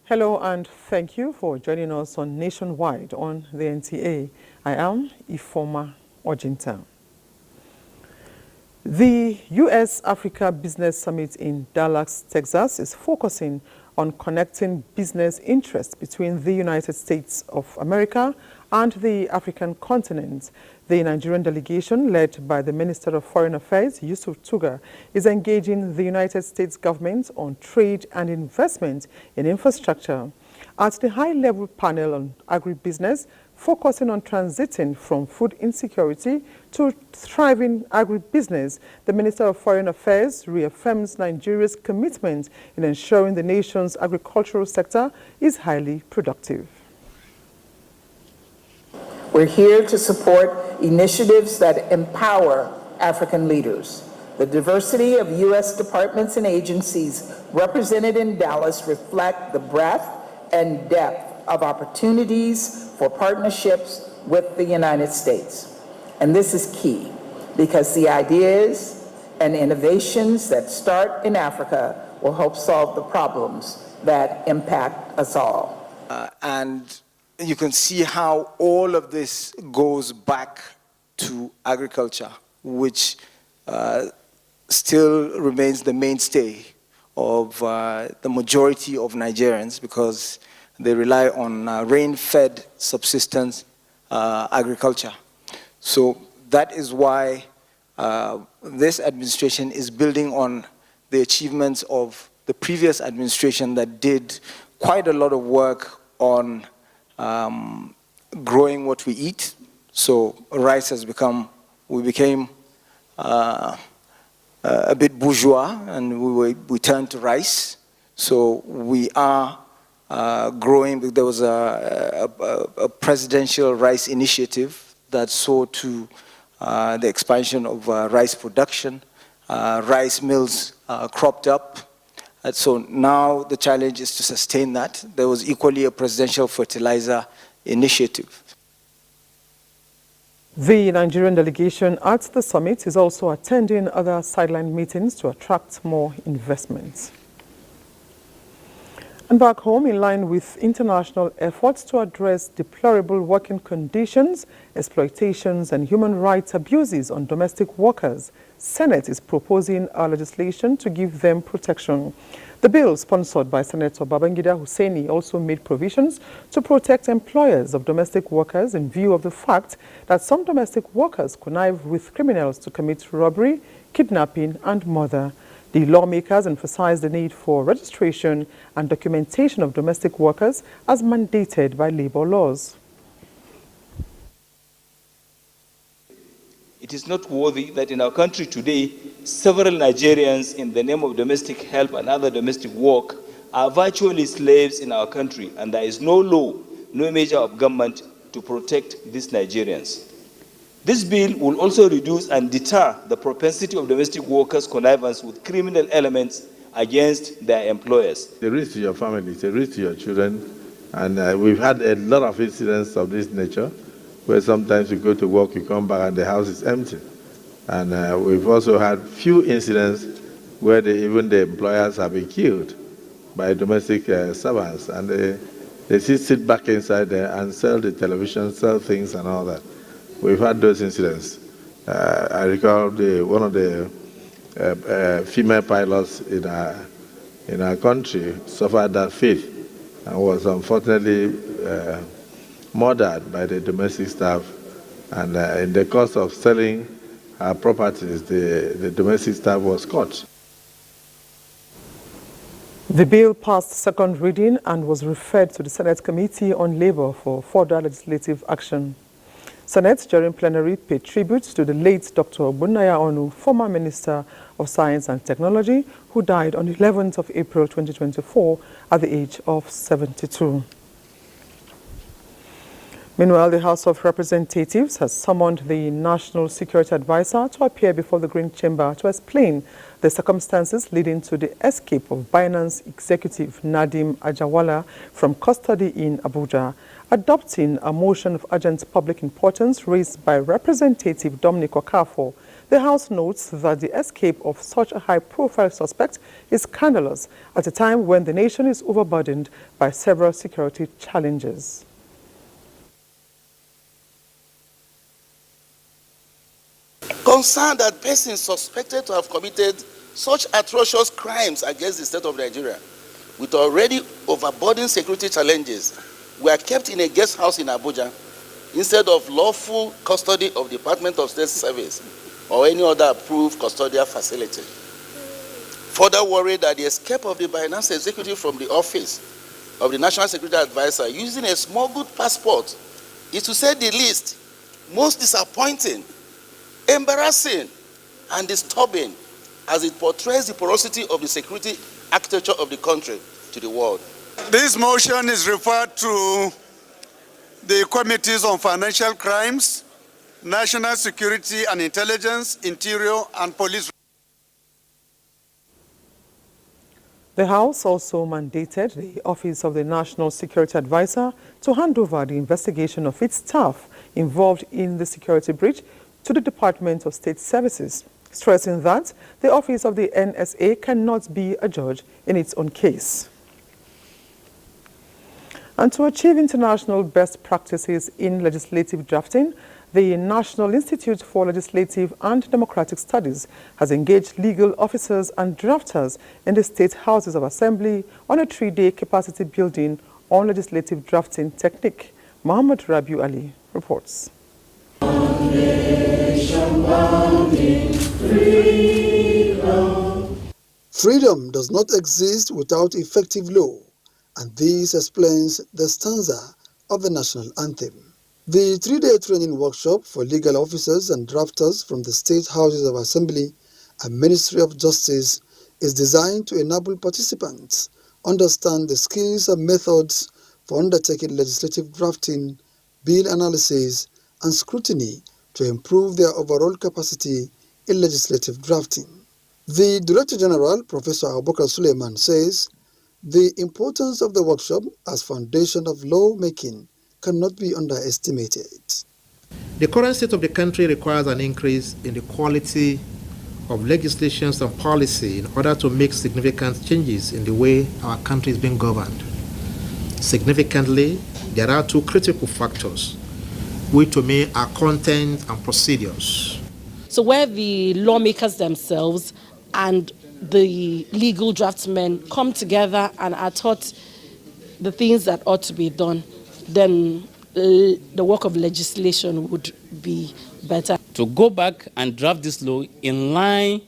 Hello and thank you for joining us on Nationwide on the NTA. I am Ifoma Ojinta. The U.S.-Africa Business Summit in Dallas, Texas is focusing on connecting business interests between the United States of America and the African continent. The Nigerian delegation, led by the Minister of Foreign Affairs, Yusuf Tuga, is engaging the United States government on trade and investment in infrastructure. At the high-level panel on agribusiness, focusing on transiting from food insecurity to thriving agribusiness, the Minister of Foreign Affairs reaffirms Nigeria's commitment in ensuring the nation's agricultural sector is highly productive. We're here to support initiatives that empower African leaders. The diversity of U.S. departments and agencies represented in Dallas reflect the breadth and depth of opportunities for partnerships with the United States. And this is key because the ideas and innovations that start in Africa will help solve the problems that impact us all. And you can see how all of this goes back to agriculture, which still remains the mainstay of the majority of Nigerians because they rely on rain-fed subsistence agriculture. So that is why this administration is building on the achievements of the previous administration that did quite a lot of work on growing what we eat. So rice has we became a bit bourgeois, and we turned to rice. So we are growing. There was a presidential rice initiative that saw to the expansion of rice production. Rice mills cropped up. And so now the challenge is to sustain that. There was equally a presidential fertilizer initiative. The Nigerian delegation at the summit is also attending other sideline meetings to attract more investments. And back home, in line with international efforts to address deplorable working conditions, exploitations, and human rights abuses on domestic workers, Senate is proposing a legislation to give them protection. The bill, sponsored by Senator Babangida Hussaini, also made provisions to protect employers of domestic workers in view of the fact that some domestic workers connive with criminals to commit robbery, kidnapping, and murder. The lawmakers emphasized the need for registration and documentation of domestic workers as mandated by labor laws. It is noteworthy that in our country today, several Nigerians, in the name of domestic help and other domestic work, are virtually slaves in our country, and there is no law, no measure of government to protect these Nigerians. This bill will also reduce and deter the propensity of domestic workers' connivance with criminal elements against their employers. The risk to your family, it's a risk to your children, and we've had a lot of incidents of this nature, where sometimes you go to work, you come back and the house is empty. And we've also had few incidents where even the employers have been killed by domestic servants, and they sit back inside there and sell the television, sell things and all that. We've had those incidents. I recall one of the female pilots in our country suffered that fate and was unfortunately murdered by the domestic staff. And in the course of selling her properties, the domestic staff was caught. The bill passed second reading and was referred to the Senate Committee on Labour for further legislative action. Senate, during plenary, paid tribute to the late Dr. Bunaya Onu, former Minister of Science and Technology, who died on the 11th of April 2024 at the age of 72. Meanwhile, the House of Representatives has summoned the National Security Advisor to appear before the Green Chamber to explain the circumstances leading to the escape of Binance executive Nadeem Ajawala from custody in Abuja, adopting a motion of urgent public importance raised by Representative Dominic Okafor. The House notes that the escape of such a high-profile suspect is scandalous at a time when the nation is overburdened by several security challenges. Concerned that persons suspected to have committed such atrocious crimes against the state of Nigeria, with already overburdened security challenges, were kept in a guest house in Abuja instead of lawful custody of the Department of State Service or any other approved custodial facility. Further worried that the escape of the Binance executive from the office of the National Security Advisor using a smuggled passport is, to say the least, most disappointing, embarrassing, and disturbing as it portrays the porosity of the security architecture of the country to the world. This motion is referred to the Committees on Financial Crimes, National Security and Intelligence, Interior, and Police. The House also mandated the Office of the National Security Advisor to hand over the investigation of its staff involved in the security breach to the Department of State Services, stressing that the Office of the NSA cannot be a judge in its own case. And to achieve international best practices in legislative drafting, the National Institute for Legislative and Democratic Studies has engaged legal officers and drafters in the State Houses of Assembly on a 3-day capacity building on legislative drafting technique. Muhammad Rabiu Ali reports. Freedom does not exist without effective law, and this explains the stanza of the national anthem. The 3-day training workshop for legal officers and drafters from the State Houses of Assembly and Ministry of Justice is designed to enable participants understand the skills and methods for undertaking legislative drafting, bill analysis, and scrutiny to improve their overall capacity in legislative drafting. The Director General, Professor Abubakar Suleiman, says the importance of the workshop as foundation of lawmaking cannot be underestimated. The current state of the country requires an increase in the quality of legislations and policy in order to make significant changes in the way our country is being governed. Significantly, there are two critical factors, which to me are content and procedures. So where the lawmakers themselves and the legal draftsmen come together and are taught the things that ought to be done, then the work of legislation would be better. To go back and draft this law in line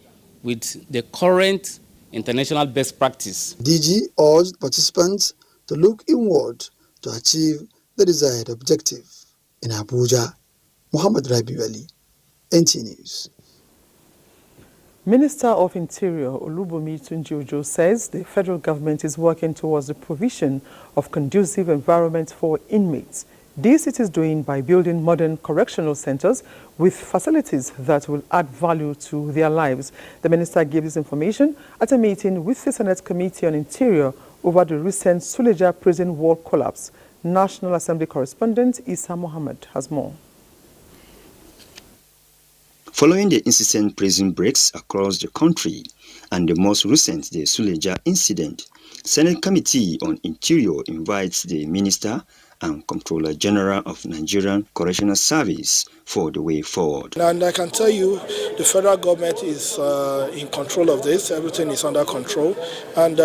with the current international best practice. DG urged participants to look inward to achieve the desired objective. In Abuja, Muhammad Rabiu Ali, NTA News. Minister of Interior Olubunmi Tunji-Ojo says the federal government is working towards the provision of conducive environment for inmates. This it is doing by building modern correctional centers with facilities that will add value to their lives. The minister gave this information at a meeting with the Senate Committee on Interior over the recent Suleja prison wall collapse. National Assembly correspondent Isa Mohammed has more. Following the incessant prison breaks across the country and the most recent, the Suleja incident, Senate Committee on Interior invites the Minister and Comptroller General of Nigerian Correctional Service for the way forward. And I can tell you the federal government is in control of this. Everything is under control. And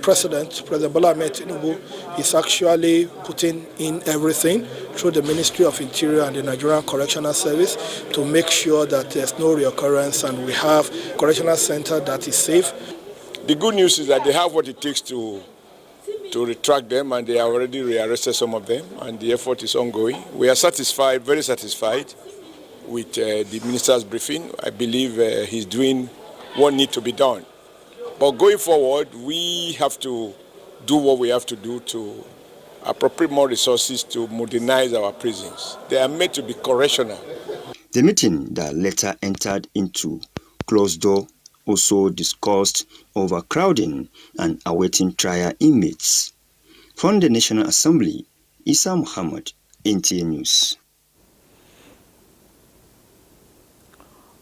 President Bola Ahmed Tinubu is actually putting in everything through the Ministry of Interior and the Nigerian Correctional Service to make sure that there's no reoccurrence and we have a correctional center that is safe. The good news is that they have what it takes to retract them, and they have already rearrested some of them, and the effort is ongoing. We are satisfied, very satisfied with the minister's briefing. I believe he's doing what needs to be done. But going forward, we have to do what we have to do to appropriate more resources to modernize our prisons. They are meant to be correctional. The meeting that later entered into closed door also discussed overcrowding and awaiting trial inmates. From the National Assembly, Isa Muhammad, NTA News.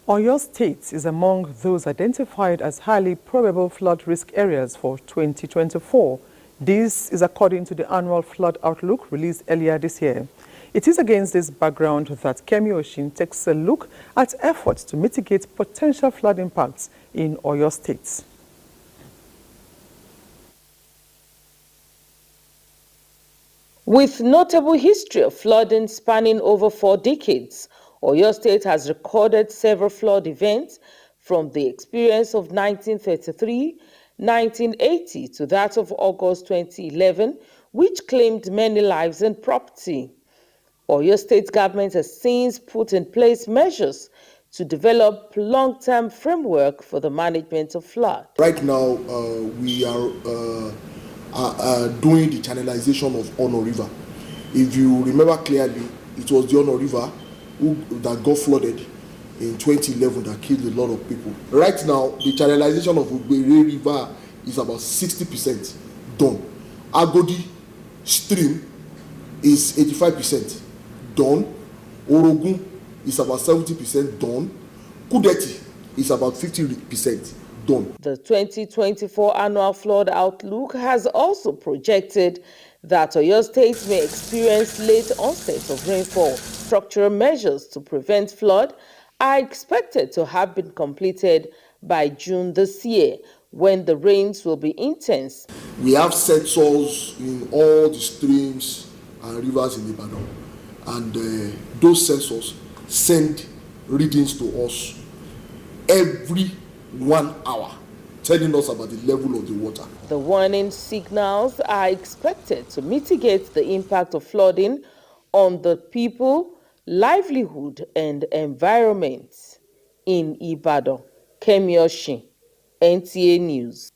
Oyo State is among those identified as highly probable flood risk areas for 2024. This is according to the annual flood outlook released earlier this year. It is against this background that Kemi Oshin takes a look at efforts to mitigate potential flood impacts in Oyo State. With notable history of flooding spanning over 4 decades, Oyo State has recorded several flood events from the experience of 1933, 1980 to that of August 2011, which claimed many lives and property. Oyo State government has since put in place measures to develop long-term framework for the management of flood. Right now, we are doing the channelization of Ono River. If you remember clearly, it was the Ono River that got flooded in 2011 that killed a lot of people. Right now, the channelization of Ugbere River is about 60% done. Agodi stream is 85% done. Orogun is about 70% done. Kudeti is about 50% done. The 2024 annual flood outlook has also projected that Oyo State may experience late onset of rainfall. Structural measures to prevent flood are expected to have been completed by June this year, when the rains will be intense. We have sensors in all the streams and rivers in Ibadan, and those sensors send readings to us every 1 hour, telling us about the level of the water. The warning signals are expected to mitigate the impact of flooding on the people, livelihood, and environment. In Ibadan, Kemi Oshin, NTA News.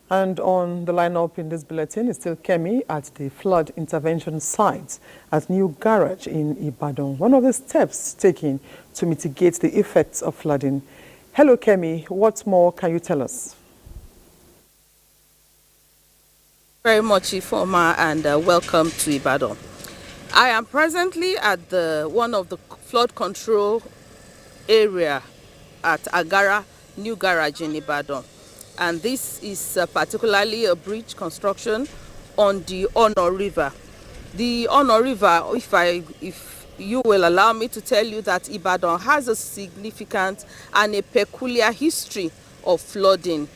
And on the lineup in this bulletin is still Kemi at the flood intervention site at New Garage in Ibadan, one of the steps taken to mitigate the effects of flooding. Hello, Kemi. What more can you tell us? Very much, Ifoma, and welcome to Ibadan. I am presently at one of the flood control area at Agara New Garage in Ibadan, and this is particularly a bridge construction on the Ono River. The Ono River, if you will allow me to tell you, that Ibadan has a significant and a peculiar history of flooding,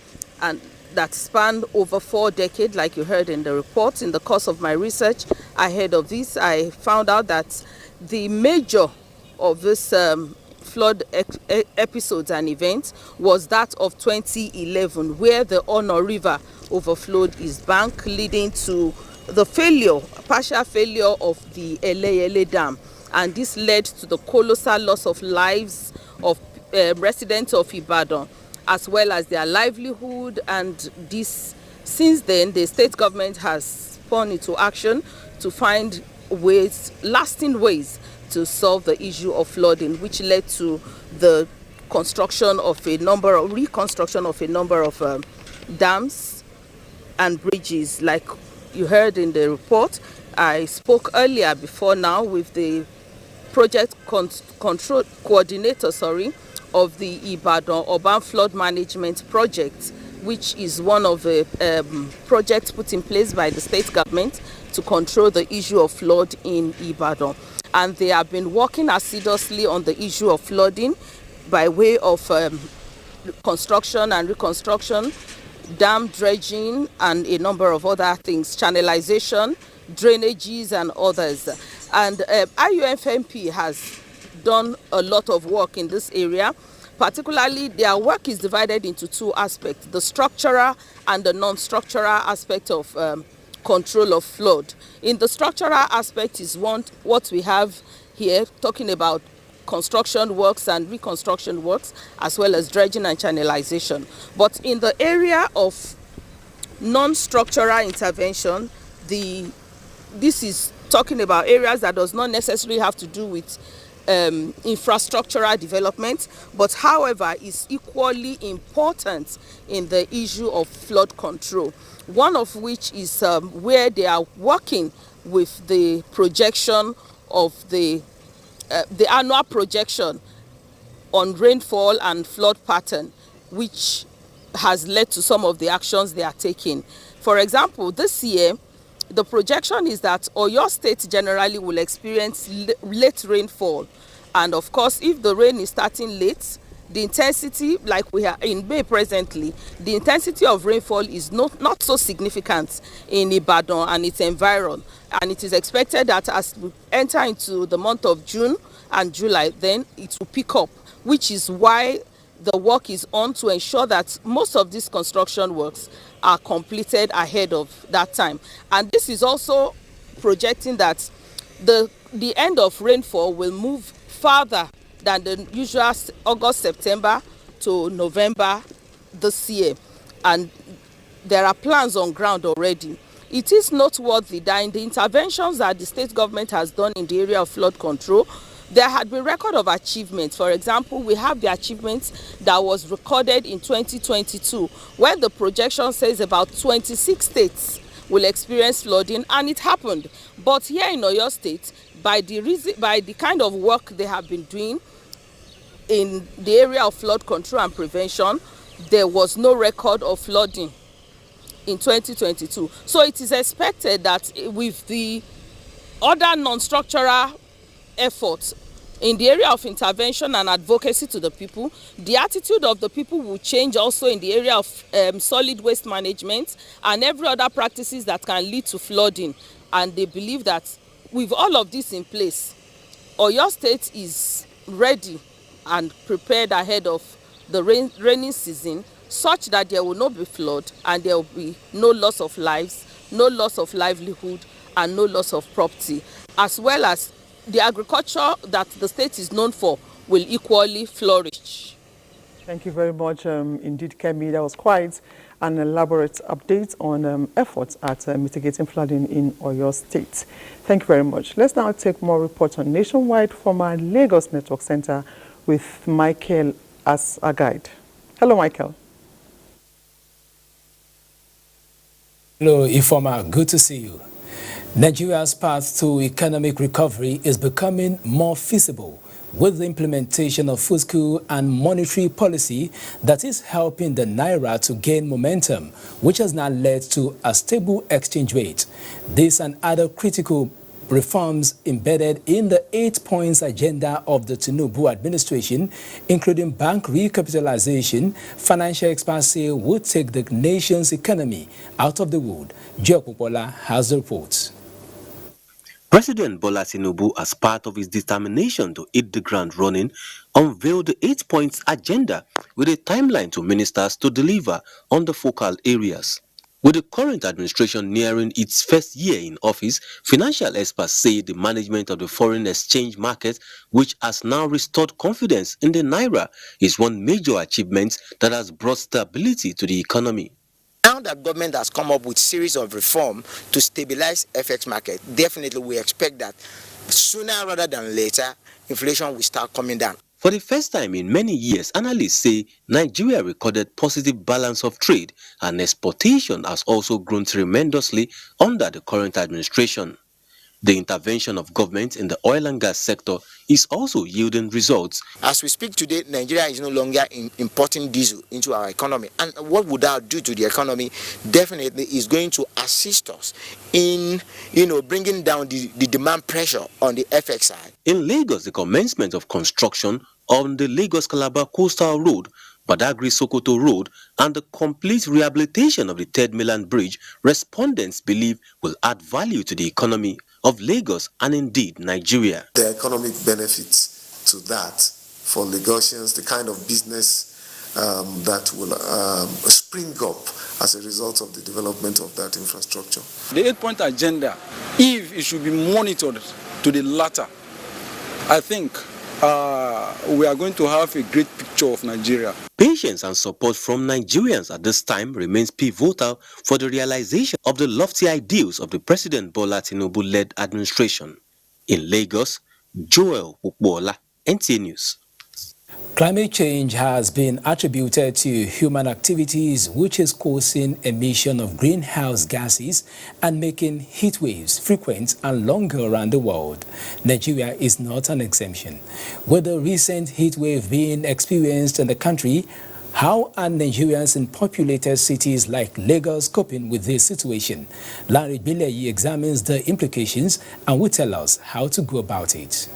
and that spanned over 4 decades, like you heard in the report. In the course of my research ahead of this, I found out that the major of this flood episodes and events was that of 2011, where the Ono River overflowed its bank, leading to the partial failure of the Eleyele Dam. And this led to the colossal loss of lives of residents of Ibadan, as well as their livelihood. And since then, the state government has spun into action to find lasting ways to solve the issue of flooding, which led to the reconstruction of a number of dams and bridges. Like you heard in the report, I spoke earlier before now with the project coordinator of the Ibadan Urban Flood Management Project, which is one of the projects put in place by the state government to control the issue of flood in Ibadan. And they have been working assiduously on the issue of flooding by way of construction and reconstruction, dam dredging, and a number of other things, channelization, drainages, and others. And IUFMP has done a lot of work in this area. Particularly, their work is divided into two aspects, the structural and the non-structural aspect of control of flood. In the structural aspect is what we have here, talking about construction works and reconstruction works, as well as dredging and channelization. But in the area of non-structural intervention, this is talking about areas that does not necessarily have to do with infrastructural development, but however is equally important in the issue of flood control. One of which is where they are working with the projection of the annual projection on rainfall and flood pattern, which has led to some of the actions they are taking. For example, this year, the projection is that Oyo State generally will experience late rainfall. And of course, if the rain is starting late, the intensity, like we are in Bay presently, the intensity of rainfall is not so significant in Ibadan and its environ. And it is expected that as we enter into the month of June and July, then it will pick up, which is why the work is on to ensure that most of these construction works are completed ahead of that time. And this is also projecting that the end of rainfall will move farther than the usual August, September to November this year. And there are plans on ground already. It is noteworthy that in the interventions that the state government has done in the area of flood control, there had been record of achievements. For example, we have the achievements that was recorded in 2022, where the projection says about 26 states will experience flooding, and it happened. But here in Oyo State, by the kind of work they have been doing in the area of flood control and prevention, there was no record of flooding in 2022. So it is expected that with the other non-structural efforts in the area of intervention and advocacy to the people, the attitude of the people will change also in the area of solid waste management and every other practices that can lead to flooding. And they believe that with all of this in place, Oyo State is ready and prepared ahead of the rainy season, such that there will not be flood and there will be no loss of lives, no loss of livelihood, and no loss of property, as well as the agriculture that the state is known for will equally flourish. Thank you very much indeed, Kemi. That was quite an elaborate update on efforts at mitigating flooding in Oyo State. Thank you very much. Let's now take more reports on Nationwide from our Lagos Network Center with Michael as a guide. Hello, Michael. Hello, Ifoma. Good to see you. Nigeria's path to economic recovery is becoming more feasible with the implementation of fiscal and monetary policy that is helping the Naira to gain momentum, which has now led to a stable exchange rate. This and other critical reforms embedded in the 8 points agenda of the Tinubu administration, including bank recapitalization, financial experts say would take the nation's economy out of the wood. Joe Popola has the reports. President Bola Tinubu, as part of his determination to hit the ground running, unveiled the 8 points agenda with a timeline to ministers to deliver on the focal areas. With the current administration nearing its first year in office, financial experts say the management of the foreign exchange market, which has now restored confidence in the Naira, is one major achievement that has brought stability to the economy. Now that government has come up with a series of reform to stabilize FX market, definitely we expect that sooner rather than later, inflation will start coming down. For the first time in many years, analysts say Nigeria recorded positive balance of trade and exportation has also grown tremendously under the current administration. The intervention of government in the oil and gas sector is also yielding results. As we speak today, Nigeria is no longer importing diesel into our economy. And what would that do to the economy? Definitely is going to assist us in, bringing down the demand pressure on the FX side. In Lagos, the commencement of construction on the Lagos-Calabar Coastal Road, Badagry-Sokoto Road, and the complete rehabilitation of the Third Mainland Bridge, respondents believe will add value to the economy of Lagos and indeed Nigeria. The economic benefits to that for Lagosians, the kind of business that will spring up as a result of the development of that infrastructure. The 8-point agenda, if it should be monitored to the latter, I think we are going to have a great picture of Nigeria. Patience and support from Nigerians at this time remains pivotal for the realization of the lofty ideals of the President Bola Tinubu-led administration. In Lagos, Joel Ukbola, NTA News. Climate change has been attributed to human activities, which is causing emission of greenhouse gases and making heat waves frequent and longer around the world. Nigeria is not an exemption. With the recent heat wave being experienced in the country, how are Nigerians in populated cities like Lagos coping with this situation? Larry Bileyi examines the implications and will tell us how to go about it.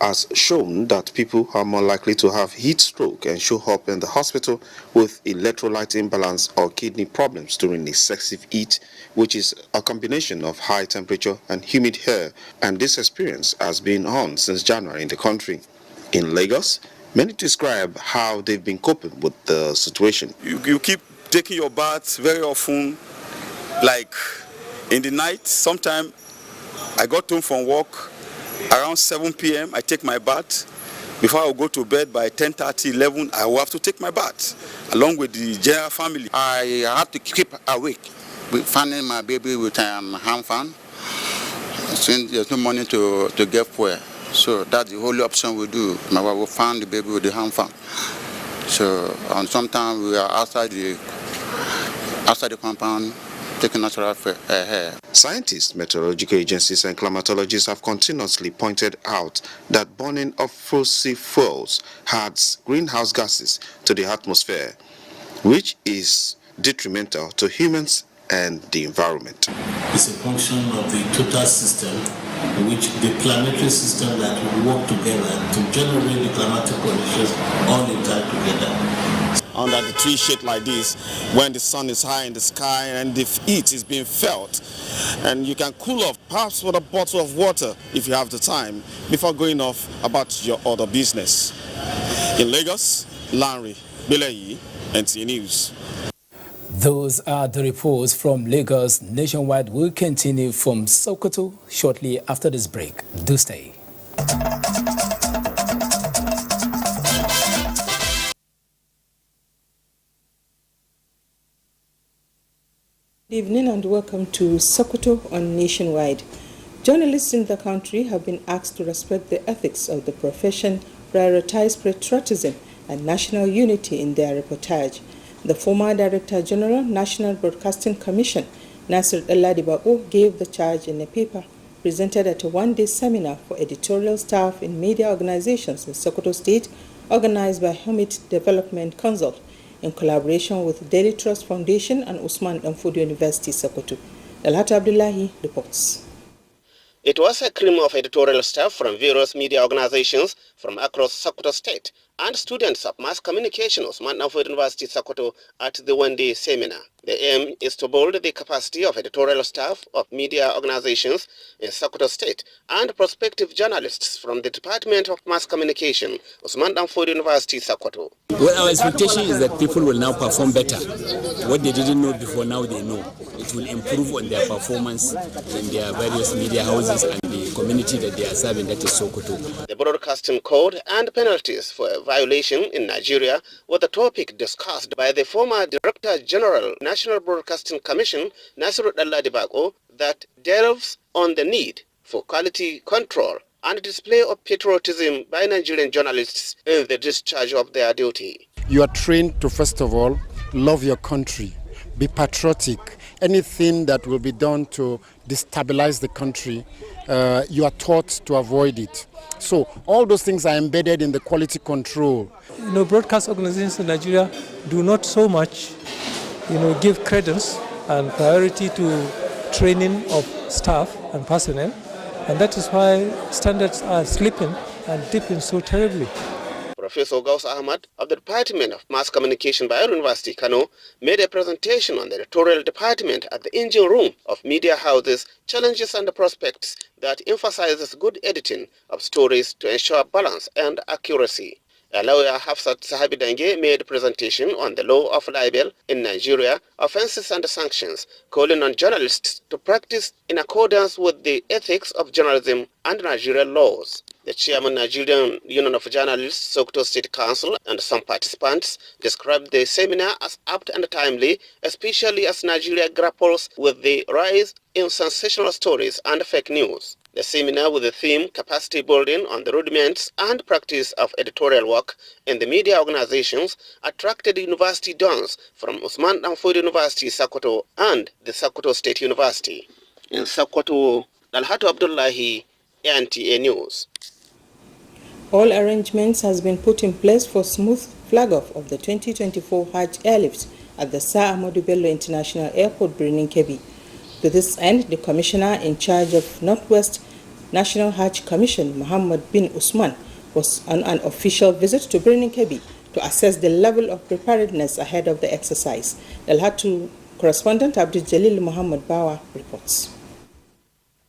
Has shown that people are more likely to have heat stroke and show up in the hospital with electrolyte imbalance or kidney problems during excessive heat, which is a combination of high temperature and humid air, and this experience has been on since January in the country. In Lagos, many describe how they've been coping with the situation. You keep taking your baths very often, like in the night. Sometimes I got home from work around 7 p.m. I take my bath. Before I go to bed by 10:30, 11, I will have to take my bath along with the general family. I have to keep awake with fanning my baby with hand fan since there's no money to get fuel. So that's the only option we do. My wife will fan the baby with the hand fan. So and sometimes we are outside the compound taking natural air. Scientists, meteorological agencies and climatologists have continuously pointed out that burning of fossil fuels adds greenhouse gases to the atmosphere, which is detrimental to humans and the environment. It's a function of the total system, which the planetary system that will work together to generate the climatic conditions all intact together. Under the tree shade like this, when the sun is high in the sky and the heat is being felt, and you can cool off perhaps with a bottle of water if you have the time before going off about your other business. In Lagos, Larry Bileyi, NTA News. Those are the reports from Lagos. Nationwide will continue from Sokoto shortly after this break. Do stay. Good evening and welcome to Sokoto on Nationwide. Journalists in the country have been asked to respect the ethics of the profession, prioritize patriotism and national unity in their reportage. The former Director General, National Broadcasting Commission, Nasir El-Adibao, gave the charge in a paper presented at a one-day seminar for editorial staff in media organizations in Sokoto State, organized by Hamid Development Consult, in collaboration with Daily Trust Foundation and Usman Danfodio University, Sokoto. Dalhata Abdullahi reports. It was a cream of editorial staff from various media organizations from across Sokoto State and students of mass communication Usman Danfodio University, Sokoto at the one-day seminar. The aim is to build the capacity of editorial staff of media organizations in Sokoto State and prospective journalists from the Department of Mass Communication, Usman Danfodio University, Sokoto. Well, our expectation is that people will now perform better. What they didn't know before, now they know. It will improve on their performance in their various media houses and the community that they are serving, that is Sokoto. The Broadcasting Code and penalties for a violation in Nigeria were the topic discussed by the former Director General, National Broadcasting Commission, Nasir El-Adibao, that delves on the need for quality control and display of patriotism by Nigerian journalists in the discharge of their duty. You are trained to, first of all, love your country, be patriotic. Anything that will be done to destabilize the country, you are taught to avoid it. So all those things are embedded in the quality control. Broadcast organizations in Nigeria do not so much, give credence and priority to training of staff and personnel, and that is why standards are slipping and dipping so terribly. Professor Gauss Ahmad of the Department of Mass Communication, Bayero University, Kano, made a presentation on the editorial department at the engine room of media houses, challenges and prospects that emphasizes good editing of stories to ensure balance and accuracy. A lawyer, Hafsat Sahabi Dange, made a presentation on the law of libel in Nigeria, offenses and sanctions, calling on journalists to practice in accordance with the ethics of journalism and Nigerian laws. The chairman, Nigerian Union of Journalists, Sokoto State Council, and some participants described the seminar as apt and timely, especially as Nigeria grapples with the rise in sensational stories and fake news. The seminar, with the theme Capacity Building on the Rudiments and Practice of Editorial Work in the Media Organizations, attracted university dons from Usman Danfodio University, Sokoto, and the Sokoto State University. In Sokoto, Dalhatu Abdullahi, NTA News. All arrangements has been put in place for smooth flag-off of the 2024 Hajj airlift at the Sir Ahmadu Bello International Airport, Birnin Kebbi. To this end, the Commissioner in charge of Northwest National Hajj Commission, Muhammad bin Usman, was on an official visit to Birnin Kebbi to assess the level of preparedness ahead of the exercise. Dalhatu correspondent Abdul Jalil Muhammad Bawa reports.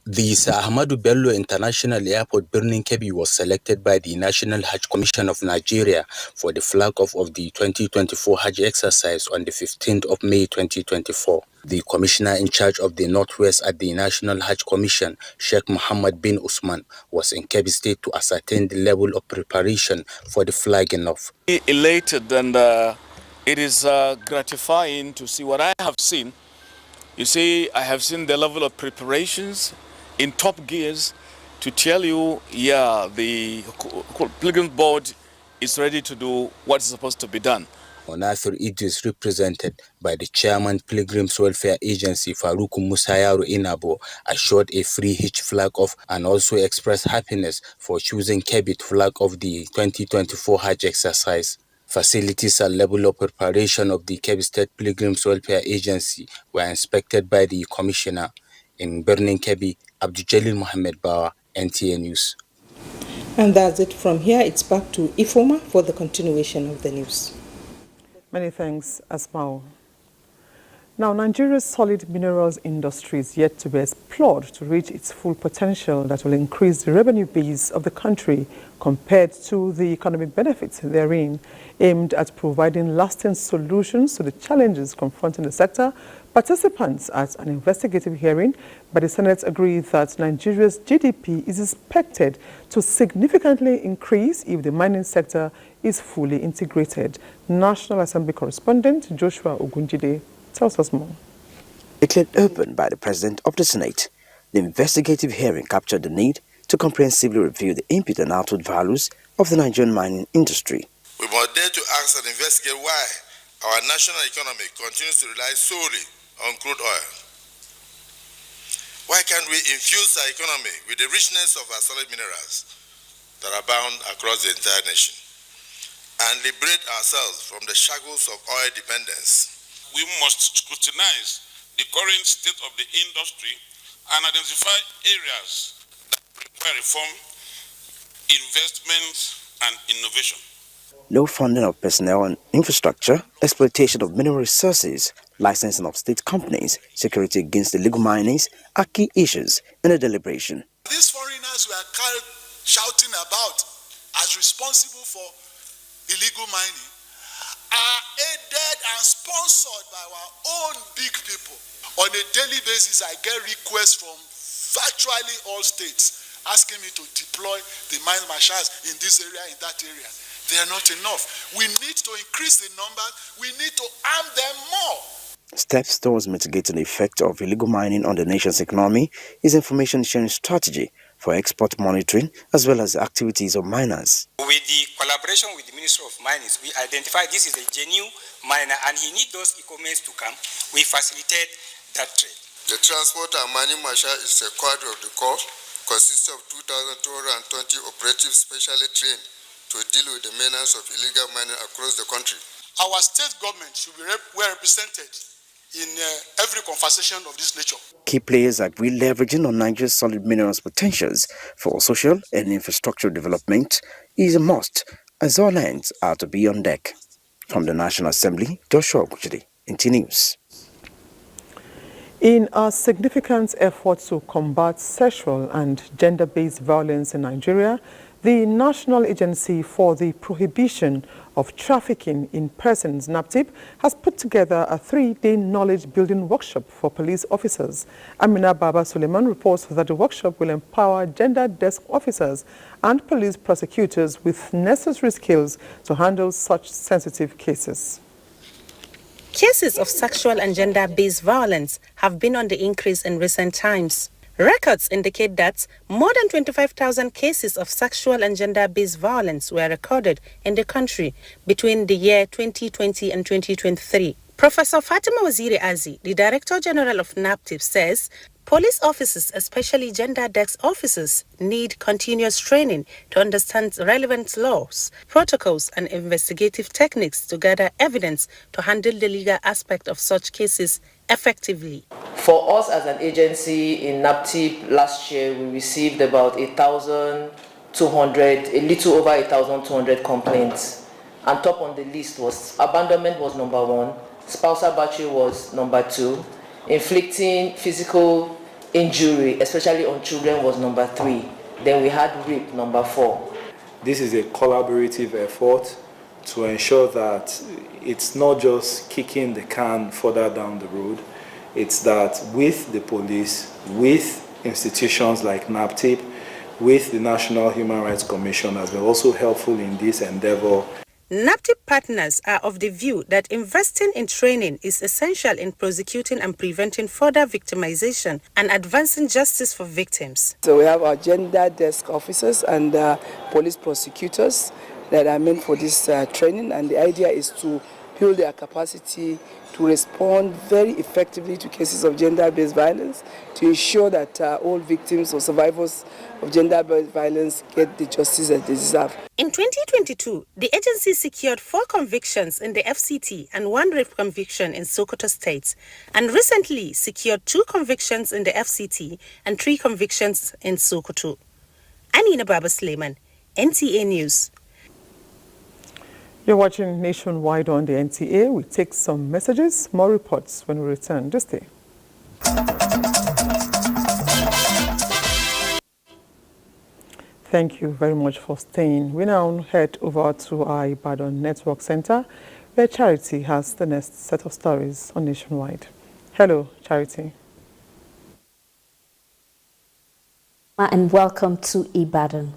The Sir Ahmadu Bello International Airport, Birnin Kebbi, was selected by the National Hajj Commission of Nigeria for the flag-off of the 2024 Hajj exercise on the 15th of May 2024. The commissioner in charge of the Northwest at the National Hajj Commission, Sheikh Muhammad bin Usman, was in Kebbi State to ascertain the level of preparation for the flagging off. Elated, and it is gratifying to see what I have seen. You see, I have seen the level of preparations in top gears to tell you, yeah, the Pilgrim Board is ready to do what is supposed to be done. Onathur Idris, represented by the chairman Pilgrims Welfare Agency Faruku Musayaru Inabo, assured a free Hajj flag off and also expressed happiness for choosing Kebbi to flag off the 2024 Hajj exercise. Facilities and level of preparation of the Kebbi State Pilgrims Welfare Agency were inspected by the commissioner. In Birnin Kebbi, Abdul Jalil Muhammad Bawa, NTA News. And that's it from here. It's back to Ifoma for the continuation of the news. Many thanks, Asmao. Now, Nigeria's solid minerals industry is yet to be explored to reach its full potential that will increase the revenue base of the country compared to the economic benefits therein, aimed at providing lasting solutions to the challenges confronting the sector. Participants at an investigative hearing by the Senate agreed that Nigeria's GDP is expected to significantly increase if the mining sector is fully integrated. National Assembly correspondent Joshua Ogunjide tells us more. Declared open by the President of the Senate, the investigative hearing captured the need to comprehensively review the input and output values of the Nigerian mining industry. We must dare to ask and investigate why our national economy continues to rely solely on crude oil. Why can't we infuse our economy with the richness of our solid minerals that abound across the entire nation and liberate ourselves from the shackles of oil dependence? We must scrutinize the current state of the industry and identify areas that require reform, investment, and innovation. Low funding of personnel and infrastructure, exploitation of mineral resources, licensing of state companies, security against illegal minings are key issues in the deliberation. These foreigners we are shouting about as responsible for illegal mining are aided and sponsored by our own big people. On a daily basis, I get requests from virtually all states asking me to deploy the mine marshals in this area, in that area. They are not enough. We need to increase the numbers. We need to arm them more. Steps towards mitigating the effect of illegal mining on the nation's economy is information sharing strategy for export monitoring as well as activities of miners. With the collaboration with the Ministry of Mines, we identified this is a genuine miner and he needs those equipments to come. We facilitate that trade. The Transport and Mining Marshal is a cadre of the Corps, consists of 2,220 operatives specially trained to deal with the menace of illegal mining across the country. Our state government should be well represented in every conversation of this nature. Key players agree leveraging on Nigeria's solid minerals potentials for social and infrastructure development is a must, as all hands are to be on deck. From the National Assembly, Joshua Okuchidi, NTA News. In a significant effort to combat sexual and gender-based violence in Nigeria, the National Agency for the Prohibition of Trafficking in Persons, NAPTIP, has put together a 3-day knowledge-building workshop for police officers. Amina Baba Suleiman reports that the workshop will empower gender desk officers and police prosecutors with necessary skills to handle such sensitive cases. Cases of sexual and gender-based violence have been on the increase in recent times. Records indicate that more than 25,000 cases of sexual and gender-based violence were recorded in the country between the year 2020 and 2023. Professor Fatima Waziri Azi, the Director General of NAPTIP, says police officers, especially gender desk officers, need continuous training to understand relevant laws, protocols, and investigative techniques to gather evidence to handle the legal aspect of such cases effectively. For us as an agency in NAPTIP, last year we received about 1,200, a little over 1,200 complaints. And top on the list was abandonment was number 1, spousal battery was number 2, inflicting physical injury, especially on children, was number 3. Then we had rape, number 4. This is a collaborative effort to ensure that it's not just kicking the can further down the road. It's that with the police, with institutions like NAPTIP, with the National Human Rights Commission, has been also helpful in this endeavor. NAPTIP partners are of the view that investing in training is essential in prosecuting and preventing further victimization and advancing justice for victims. So we have our gender desk officers and police prosecutors that are meant for this training, and the idea is to build their capacity to respond very effectively to cases of gender-based violence, to ensure that all victims or survivors of gender-based violence get the justice that they deserve. In 2022, the agency secured 4 convictions in the FCT and 1 rape conviction in Sokoto State, and recently secured 2 convictions in the FCT and 3 convictions in Sokoto. Amina Baba Suleiman, NTA News. You're watching Nationwide on the NTA. We take some messages, more reports when we return. Just stay. Thank you very much for staying. We now head over to our Ibadan Network Center, where Charity has the next set of stories on Nationwide. Hello, Charity. And welcome to Ibadan.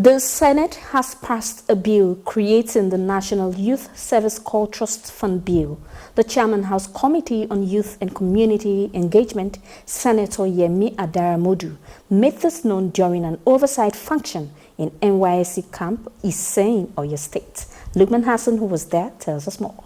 The Senate has passed a bill creating the National Youth Service Corps Trust Fund Bill. The Chairman House Committee on Youth and Community Engagement, Senator Yemi Adaramodu, made this known during an oversight function in NYSC camp, Iseyin, Oyo State. Lukman Hassan, who was there, tells us more.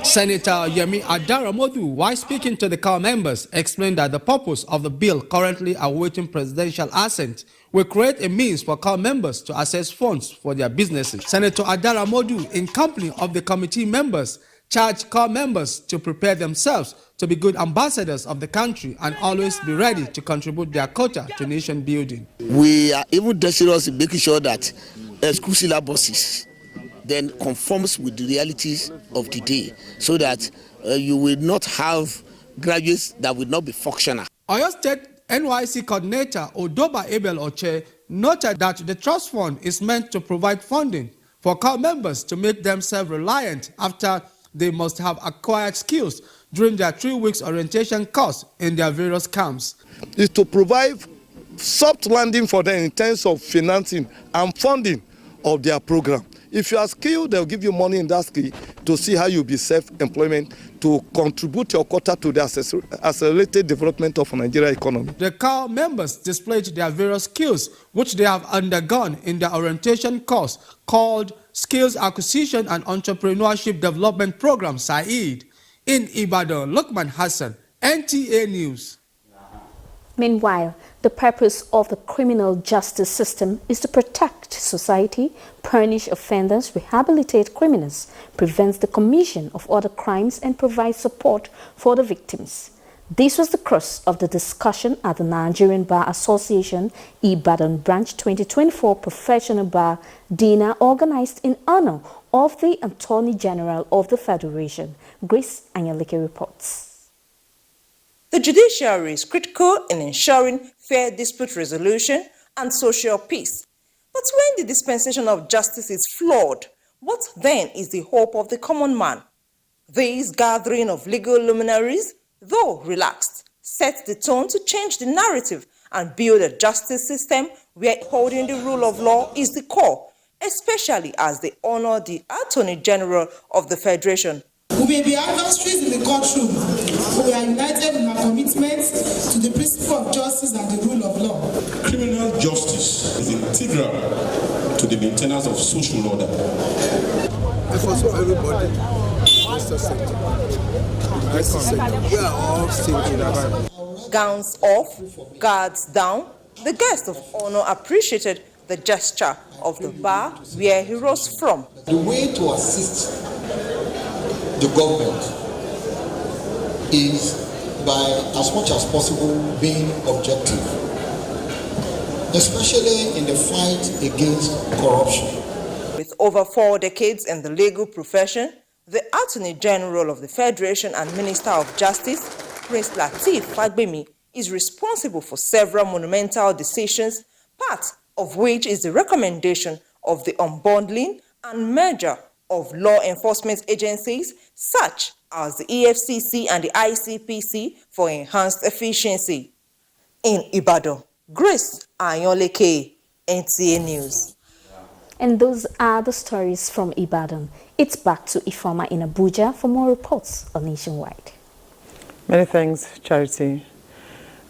Senator Yemi Adaramodu, while speaking to the Corps members, explained that the purpose of the bill currently awaiting presidential assent will create a means for Corps members to access funds for their businesses. Senator Adaramodu, in company of the committee members, charged Corps members to prepare themselves to be good ambassadors of the country and always be ready to contribute their quota to nation building. We are even desirous in making sure that school syllabuses then conforms with the realities of the day, so that you will not have graduates that will not be functional. Oyo State NYSC coordinator Odoba Abel Oche noted that the trust fund is meant to provide funding for Corps members to make them self-reliant after they must have acquired skills during their 3 weeks orientation course in their various camps. Is to provide soft landing for them in terms of financing and funding of their program. If you are skilled, they'll give you money in that skill to see how you'll be self-employment, to contribute your quota to the accelerated development of Nigerian economy. The Corps members displayed their various skills, which they have undergone in their orientation course called Skills Acquisition and Entrepreneurship Development Program, SAID. In Ibadan, Lukman Hassan, NTA News. Meanwhile, the purpose of the criminal justice system is to protect society, punish offenders, rehabilitate criminals, prevent the commission of other crimes, and provide support for the victims. This was the crux of the discussion at the Nigerian Bar Association Ibadan Branch 2024 Professional Bar Dinner organized in honor of the Attorney General of the Federation. Grace Anyalike reports. The judiciary is critical in ensuring fair dispute resolution and social peace. But when the dispensation of justice is flawed, what then is the hope of the common man? This gathering of legal luminaries, though relaxed, sets the tone to change the narrative and build a justice system where holding the rule of law is the core, especially as they honor the Attorney General of the Federation. We may be adversaries in the courtroom, but we are united in our commitment to the principle of justice and the rule of law. Criminal justice is integral to the maintenance of social order. Efforts of everybody, we are all thinking. Gowns off, guards down, the guest of honor appreciated the gesture of the bar where he rose from. The way to assist the government is by, as much as possible, being objective, especially in the fight against corruption. With over 4 decades in the legal profession, the Attorney General of the Federation and Minister of Justice, Prince Lateef Fagbemi, is responsible for several monumental decisions, part of which is the recommendation of the unbundling and merger of law enforcement agencies such as the EFCC and the ICPC for enhanced efficiency. In Ibadan, Grace Anyoleke, NTA News. And those are the stories from Ibadan. It's back to Ifoma in Abuja for more reports on Nationwide. Many thanks, Charity.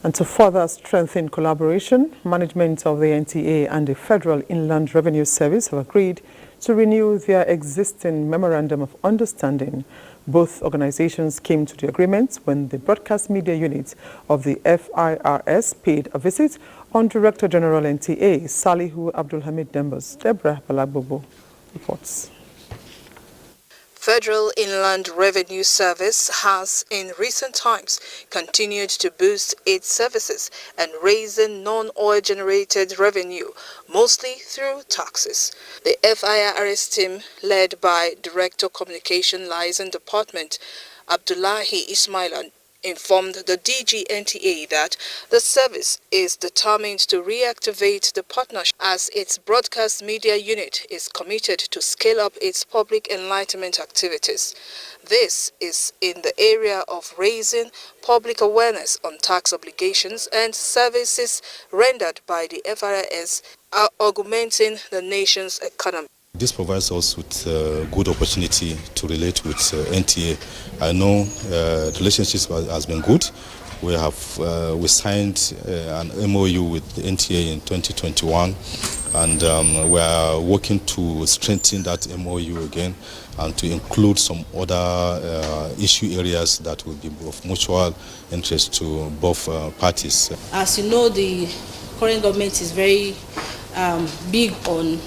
And to further strengthen collaboration, management of the NTA and the Federal Inland Revenue Service have agreed to renew their existing Memorandum of Understanding. Both organizations came to the agreement when the Broadcast Media Unit of the FIRS paid a visit on Director General NTA, Salihu Abdulhamid Dembos. Deborah Balagbobo reports. Federal Inland Revenue Service has in recent times continued to boost its services and raising non-oil generated revenue, mostly through taxes. The FIRS team, led by Director Communication Liaison Department, Abdullahi Ismail, informed the DG NTA that the service is determined to reactivate the partnership as its broadcast media unit is committed to scale up its public enlightenment activities. This is in the area of raising public awareness on tax obligations and services rendered by the FIRS, augmenting the nation's economy. This provides us with a good opportunity to relate with NTA. I know the relationship has been good. We signed an MOU with the NTA in 2021, and we are working to strengthen that MOU again and to include some other issue areas that will be of mutual interest to both parties. As you know, the current government is very big on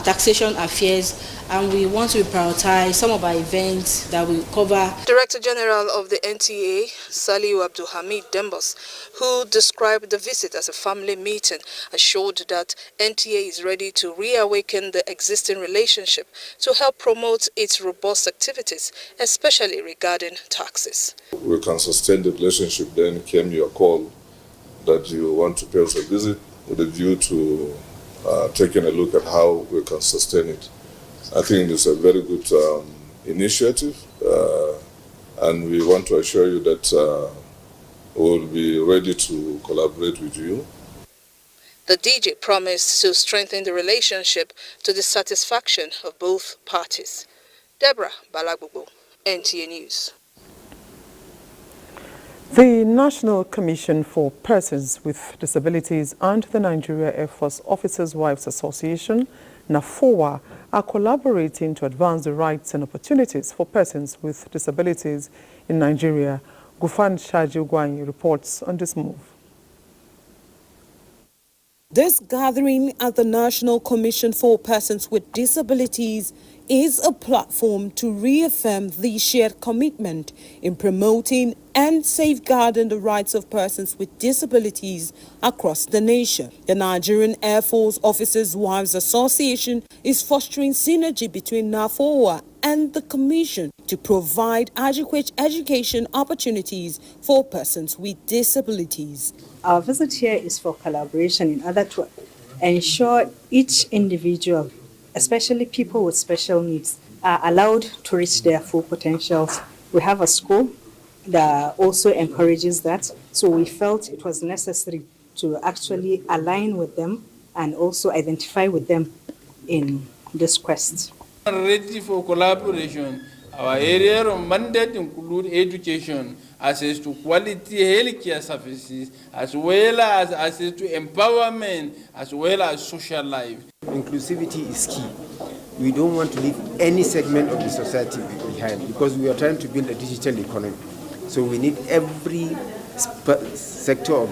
taxation affairs, and we want to prioritize some of our events that will cover. Director General of the NTA, Salihu Abdulhamid Dembos, who described the visit as a family meeting, assured that NTA is ready to reawaken the existing relationship to help promote its robust activities, especially regarding taxes. We can sustain the relationship. Then came your call that you want to pay us a visit with a view to taking a look at how we can sustain it. I think it's a very good initiative, and we want to assure you that we'll be ready to collaborate with you. The DG promised to strengthen the relationship to the satisfaction of both parties. Deborah Balagbobo, NTA News. The National Commission for Persons with Disabilities and the Nigeria Air Force Officers' Wives Association, NAFOWA, are collaborating to advance the rights and opportunities for persons with disabilities in Nigeria. Gufan Shaji Ugwanyi reports on this move. This gathering at the National Commission for Persons with Disabilities is a platform to reaffirm the shared commitment in promoting and safeguarding the rights of persons with disabilities across the nation. The Nigerian Air Force Officers' Wives Association is fostering synergy between NAFOA and the Commission to provide adequate education opportunities for persons with disabilities. Our visit here is for collaboration in order to ensure each individual, especially people with special needs, are allowed to reach their full potentials. We have a school that also encourages that, so we felt it was necessary to actually align with them and also identify with them in this quest. Ready for collaboration. Our area of mandate include education, access to quality healthcare services, as well as access to empowerment, as well as social life. Inclusivity is key. We don't want to leave any segment of the society behind because we are trying to build a digital economy. So we need every sector of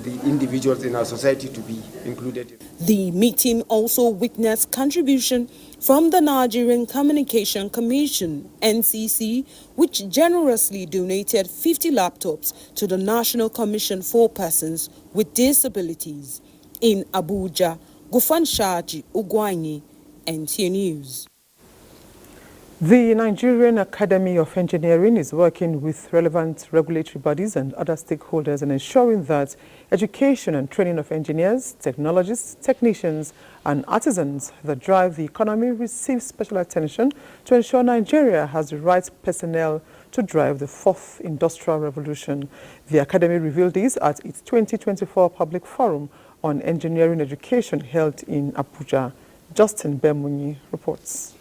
the individuals in our society to be included. The meeting also witnessed contribution from the Nigerian Communication Commission, NCC, which generously donated 50 laptops to the National Commission for Persons with Disabilities. In Abuja, Gufan Shaji Ugwanyi, NTA News. The Nigerian Academy of Engineering is working with relevant regulatory bodies and other stakeholders in ensuring that education and training of engineers, technologists, technicians, and artisans that drive the economy receive special attention to ensure Nigeria has the right personnel to drive the fourth industrial revolution. The Academy revealed this at its 2024 Public Forum on Engineering Education held in Abuja. Justin Bemunyi reports.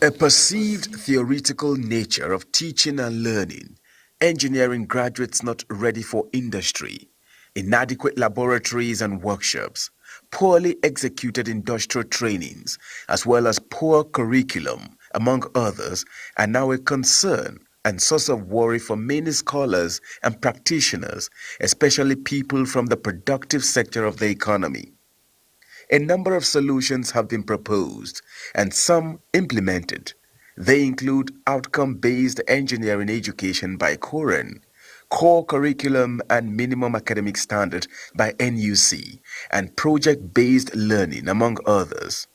A perceived theoretical nature of teaching and learning, engineering graduates not ready for industry, inadequate laboratories and workshops, poorly executed industrial trainings, as well as poor curriculum, among others, are now a concern and source of worry for many scholars and practitioners, especially people from the productive sector of the economy. A number of solutions have been proposed and some implemented. They include outcome-based engineering education by COREN, core curriculum and minimum academic standard by NYSC, and project-based learning, among others.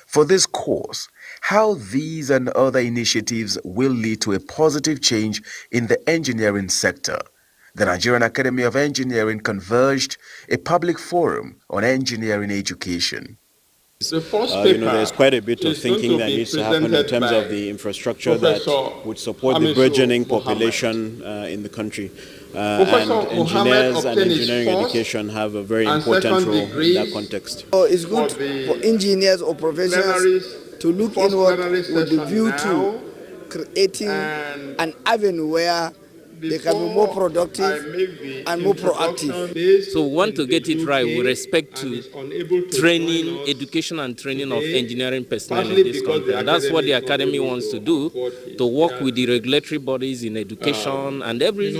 For this course, how these and other initiatives will lead to a positive change in the engineering sector, the Nigerian Academy of Engineering converged a public forum on engineering education. The first paper there's quite a bit of thinking that needs to happen in terms of the infrastructure that would support the burgeoning population in the country. And engineers and engineering education have a very important role in that context. It's good for engineers or professionals to look inward with the view to creating an avenue where they can be more productive and more proactive. So we want to get it right with respect to training, education and training of engineering personnel in this country. And that's what the Academy wants to do, to work with the regulatory bodies in education and every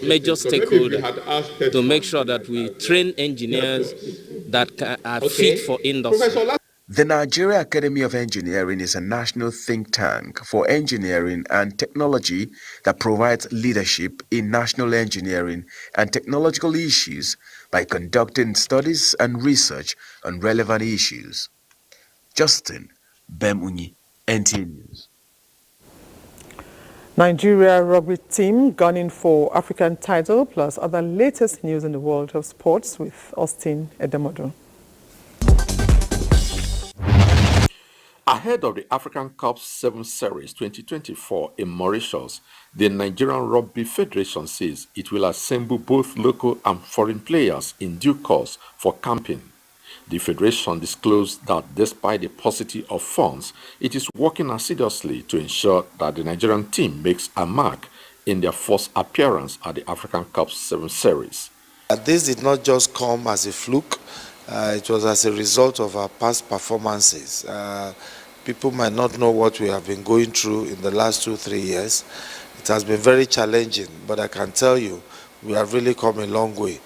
major stakeholder to make sure that we train engineers that are fit for industry. The Nigeria Academy of Engineering is a national think tank for engineering and technology that provides leadership in national engineering and technological issues by conducting studies and research on relevant issues. Justin Bemunyi, NTA News. Nigeria rugby team gunning for African title plus other latest news in the world of sports with Austin Edemodo. Ahead of the African Cup 7 Series 2024 in Mauritius, the Nigerian Rugby Federation says it will assemble both local and foreign players in due course for camping. The federation disclosed that despite the paucity of funds, it is working assiduously to ensure that the Nigerian team makes a mark in their first appearance at the African Cup 7 Series. This did not just come as a fluke. It was as a result of our past performances. people might not know what we have been going through in the last 2-3 years. It has been very challenging, but I can tell you, we have really come a long way.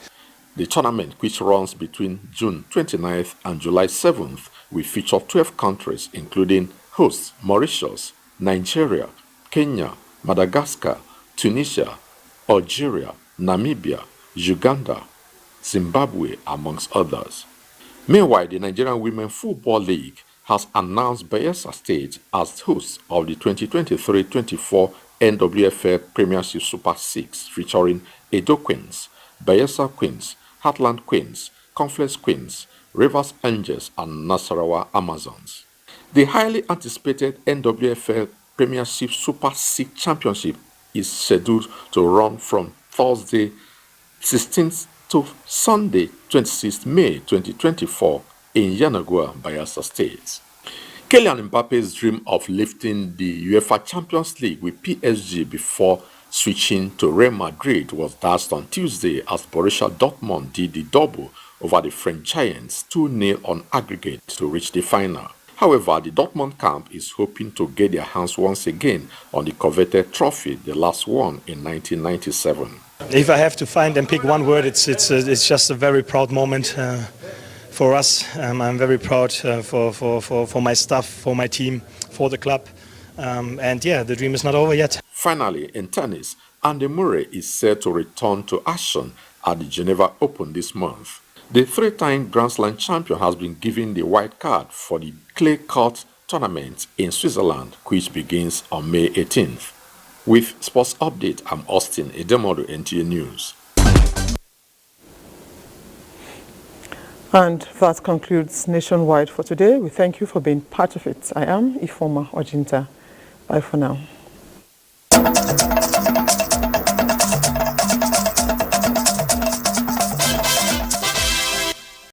The tournament, which runs between June 29th and July 7th, will feature 12 countries, including hosts Mauritius, Nigeria, Kenya, Madagascar, Tunisia, Algeria, Namibia, Uganda, Zimbabwe, amongst others. Meanwhile, the Nigerian Women Football League has announced Bayelsa State as host of the 2023-24 NWFL Premiership Super 6, featuring Edo Queens, Bayelsa Queens, Heartland Queens, Confluence Queens, Rivers Angels, and Nasarawa Amazons. The highly anticipated NWFL Premiership Super 6 Championship is scheduled to run from Thursday 16th to Sunday 26th May 2024 in Yanagua, Bayelsa State. Kylian Mbappe's dream of lifting the UEFA Champions League with PSG before switching to Real Madrid was dashed on Tuesday as Borussia Dortmund did the double over the French giants 2-0 on aggregate to reach the final. However, the Dortmund camp is hoping to get their hands once again on the coveted trophy, the last one in 1997. If I have to find and pick one word, it's just a very proud moment for us. I'm very proud for my staff, for my team, for the club. And yeah, the dream is not over yet. Finally, in tennis, Andy Murray is set to return to action at the Geneva Open this month. The three-time Grand Slam champion has been given the white card for the clay court tournament in Switzerland, which begins on May 18th. With Sports Update, I'm Austin Edemodu, NTA News. And that concludes Nationwide for today. We thank you for being part of it. I am Ifoma Ojinta. Bye for now.